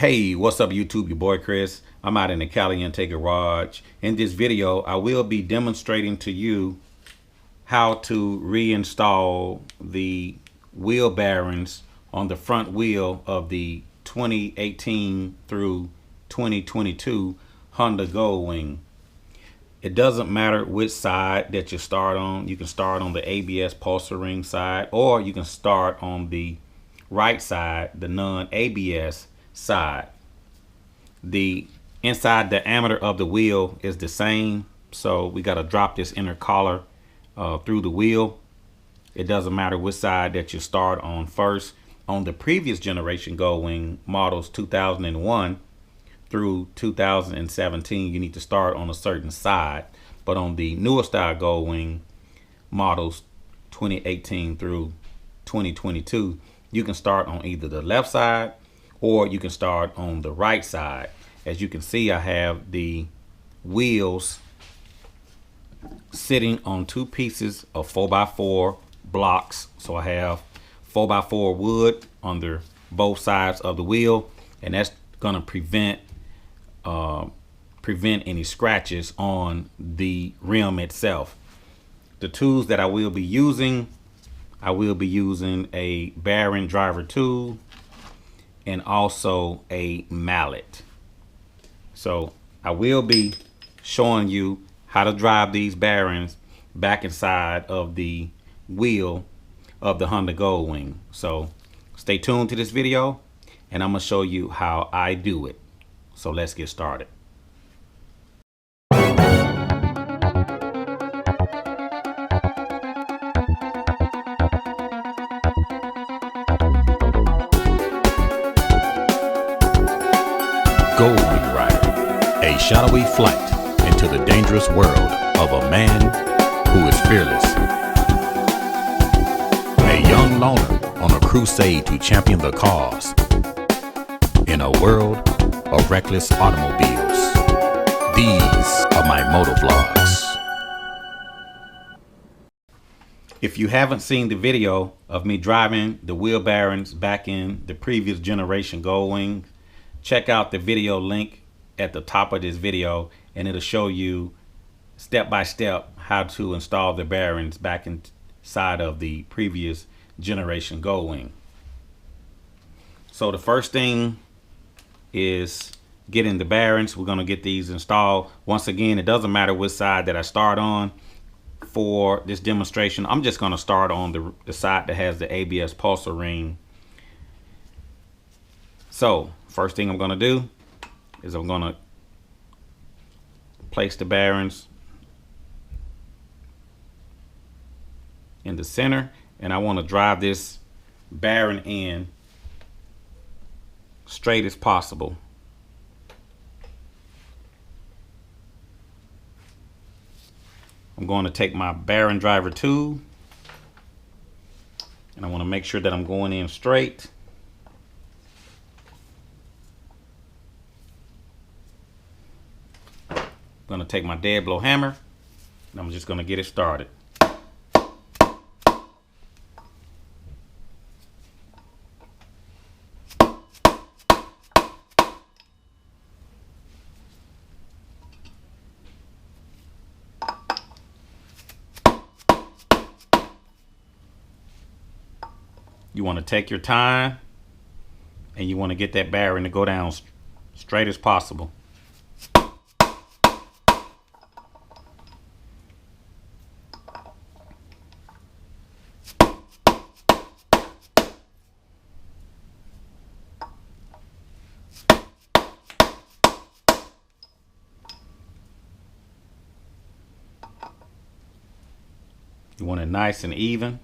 Hey, what's up YouTube? Your boy Chris. I'm out in the Caliente garage. In this video, I will be demonstrating to you how to reinstall the wheel bearings on the front wheel of the 2018 through 2022 Honda Goldwing. It doesn't matter which side that you start on. You can start on the ABS pulsar ring side, or you can start on the right side, the non-ABS side. The inside diameter of the wheel is the same, so we got to drop this inner collar through the wheel. It doesn't matter which side that you start on first. On the previous generation Goldwing models 2001 through 2017, you need to start on a certain side, but on the newer style Goldwing models 2018 through 2022, you can start on either the left side or you can start on the right side. As you can see, I have the wheels sitting on two pieces of 4x4 blocks. So I have 4x4 wood under both sides of the wheel, and that's going to prevent any scratches on the rim itself. The tools that I will be using a bearing driver tool and also a mallet. So I will be showing you how to drive these bearings back inside of the wheel of the Honda Goldwing. So stay tuned to this video and I'm gonna show you how I do it. So let's get started. Goldwing Rider, a shadowy flight into the dangerous world of a man who is fearless. A young loner on a crusade to champion the cause in a world of reckless automobiles. These are my motovlogs. If you haven't seen the video of me driving the wheel bearings back in the previous generation Goldwing, check out the video link at the top of this video and it'll show you step by step how to install the bearings back inside of the previous generation Goldwing. So the first thing is getting the bearings. We're going to get these installed. Once again, it doesn't matter which side that I start on for this demonstration. I'm just going to start on the side that has the ABS pulsar ring. So first thing I'm going to do is I'm going to place the bearings in the center, and I want to drive this bearing in straight as possible. I'm going to take my bearing driver tool and I want to make sure that I'm going in straight. I'm going to take my dead blow hammer and I'm just going to get it started. You want to take your time and you want to get that bearing to go down straight as possible. You want it nice and even.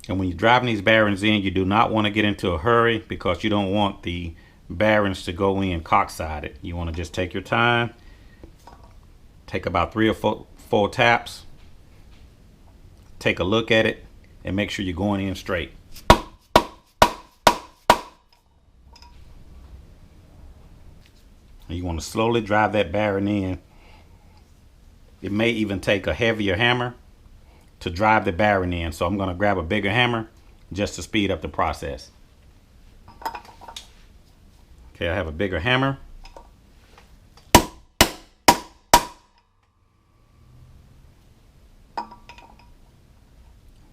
And when you're driving these bearings in, you do not want to get into a hurry because you don't want the bearings to go in cocksided. You want to just take your time, take about 3 or 4 taps, take a look at it, and make sure you're going in straight. And you want to slowly drive that bearing in. It may even take a heavier hammer to drive the bearing in. So I'm going to grab a bigger hammer just to speed up the process. Okay, I have a bigger hammer.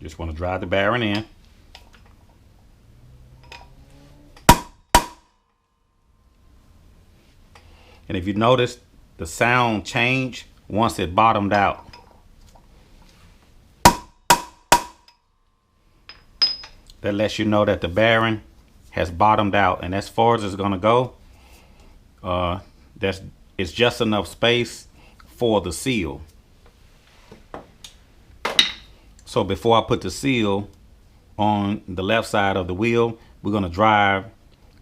Just want to drive the bearing in. And if you notice, the sound changed once it bottomed out. That lets you know that the bearing has bottomed out, and as far as it's going to go, it's just enough space for the seal. So before I put the seal on the left side of the wheel, we're going to drive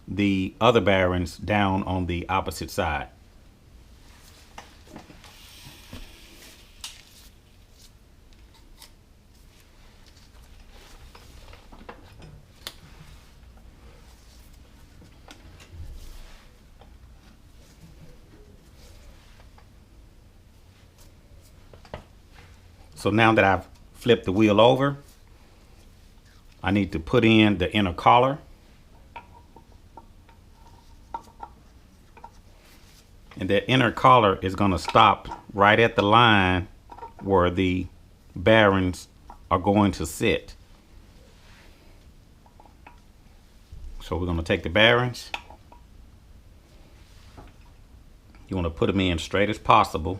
the other bearings down on the opposite side. So now that I've flipped the wheel over, I need to put in the inner collar. And that inner collar is going to stop right at the line where the bearings are going to sit. So we're going to take the bearings. You want to put them in straight as possible.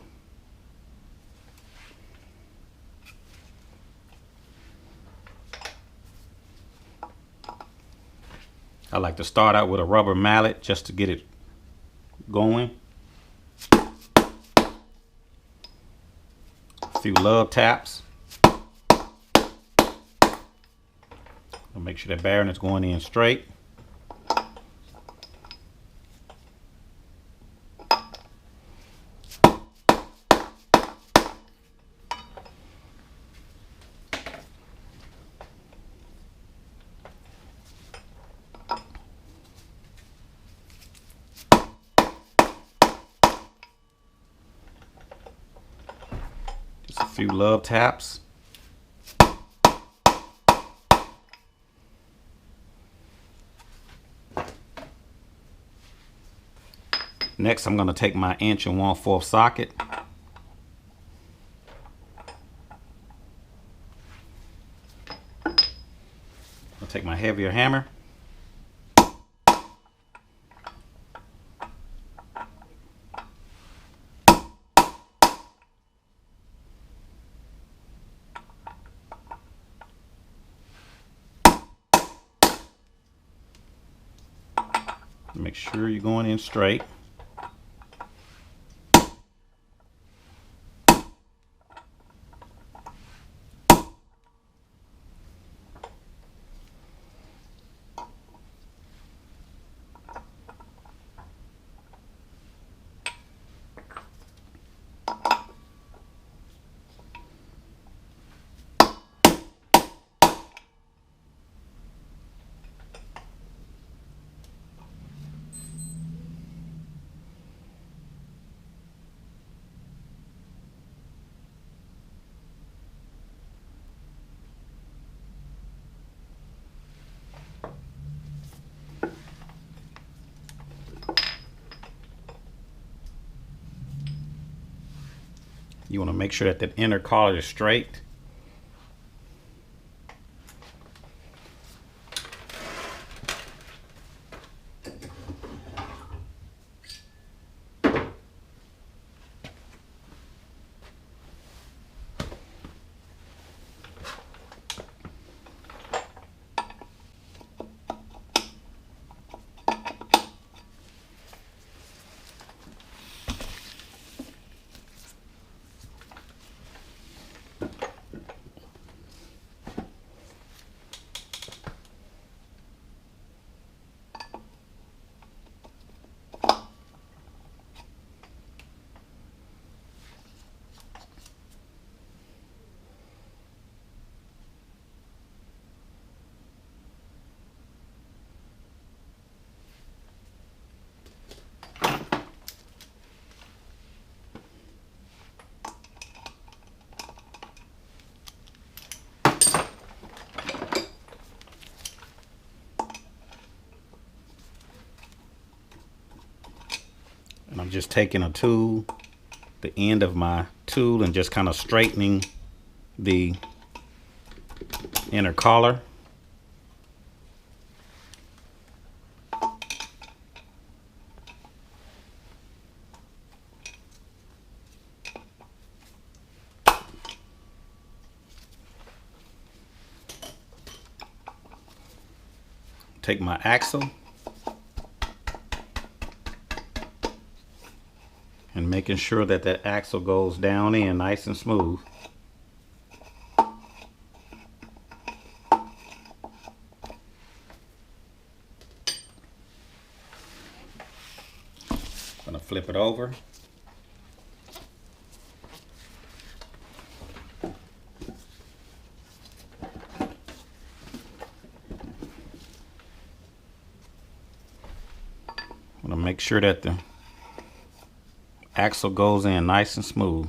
I like to start out with a rubber mallet just to get it going. A few love taps. I'll make sure that bearing is going in straight. A few love taps. Next, I'm going to take my 1 1/4" socket. I'll take my heavier hammer. Make sure you're going in straight. You want to make sure that the inner collar is straight. just taking a tool, the end of my tool, and just kind of straightening the inner collar. Take my axle and making sure that that axle goes down in nice and smooth. Gonna flip it over. I'm gonna make sure that the axle goes in nice and smooth.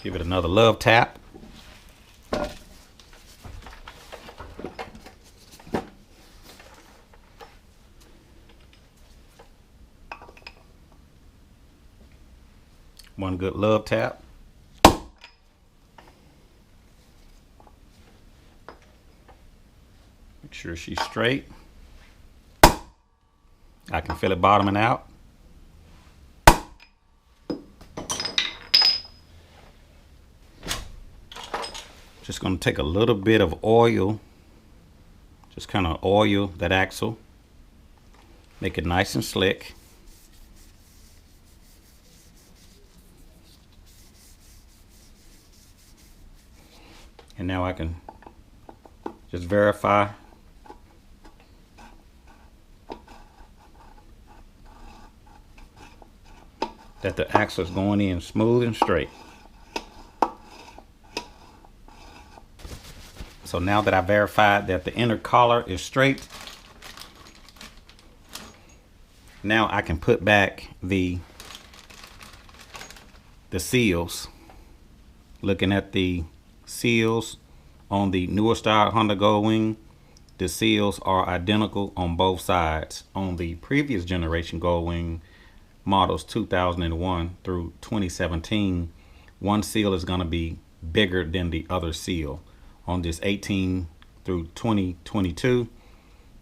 Give it another love tap. One good love tap. Make sure she's straight. I can feel it bottoming out. Just going to take a little bit of oil. Just kind of oil that axle. Make it nice and slick. And now I can just verify that the axle is going in smooth and straight. So now that I verified that the inner collar is straight, now I can put back the seals. Looking at the seals on the newer style Honda Goldwing, the seals are identical on both sides. On the previous generation Goldwing models 2001 through 2017, one seal is going to be bigger than the other seal. On this 18 through 2022,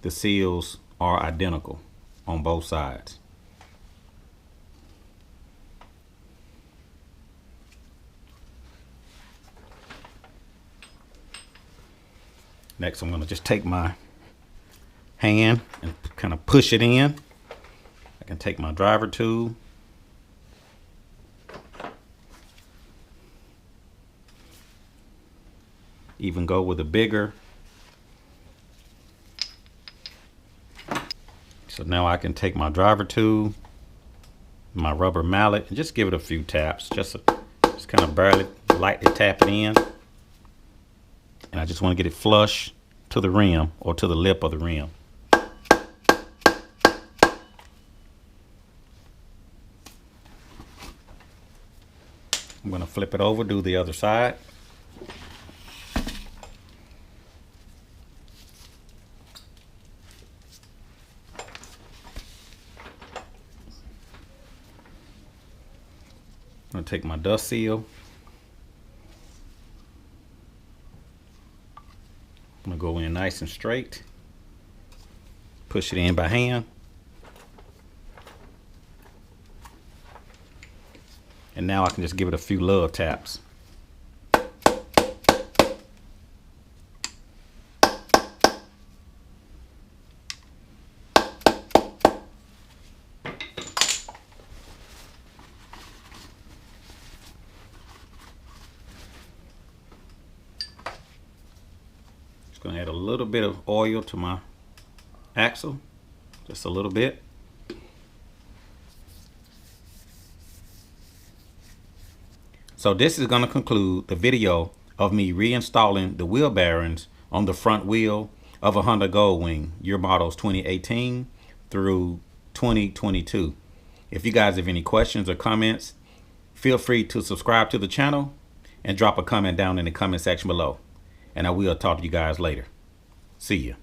the seals are identical on both sides. Next, I'm going to just take my hand and kind of push it in. I can take my driver tool. Even go with a bigger. So now I can take my driver tool, my rubber mallet, and just give it a few taps. Just kind of barely, lightly tap it in. And I just want to get it flush to the rim or to the lip of the rim. I'm going to flip it over, do the other side. I'm going to take my dust seal. I'm going to go in nice and straight. Push it in by hand. And now I can just give it a few love taps. Just going to add a little bit of oil to my axle, just a little bit. So this is going to conclude the video of me reinstalling the wheel bearings on the front wheel of a Honda Goldwing, year models 2018 through 2022. If you guys have any questions or comments, feel free to subscribe to the channel and drop a comment down in the comment section below. And I will talk to you guys later. See ya.